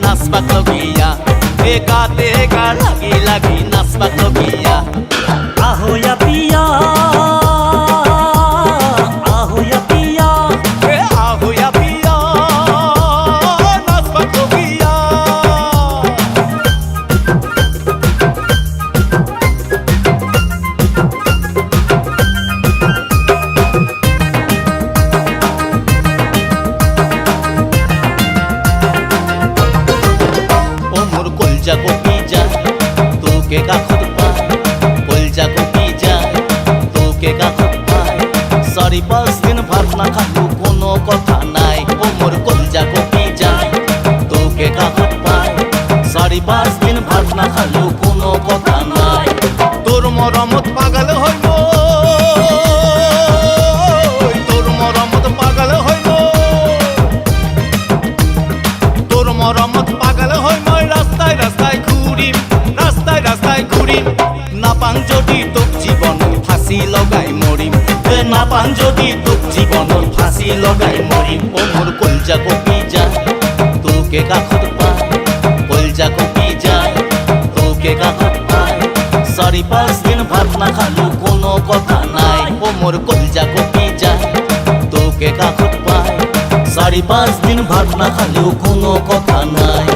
নাচবাক লগিয়া একাতে একা লাগি লাগি নাচবাক লগিয়া আহয়া পিয়া আহয়া পিয়া এ আহুয়া পিয়া নাচবাক লগিয়া কলজা কপি যায় তোকে কাখত পায় কলজা কপি যায় তোকে কাখত পায় 4-5 দিন ভাত না খালু কোনো কথা নাই ও মোর কলজা কপি যায় তোকে কাখত পায় 4-5 দিন ভাত না খালু কোনো কথা নাই তোর মরমত পাগল হইব তোর মরমত পাগল হইব তোর মরমত পাগল হইব রাস্তায় রাস্তায় ঘুরিম নাপাং যদি তোক জীবনত ফাঁসি লগাই মরিম নাপাং যদি তোক জীবনত ফাঁসি লগাই মরিম ও মোর কলজা কপি যায় তোকে কাখত পায় কলজা কপি যায় তোকে কাখত পায় 4-5 দিন ভাত না খালু কোনো কথা নাই ও মোর কলজা কপি যায় তোকে কাখত পায় 4-5 দিন ভাত না খালু কোনো কথা নাই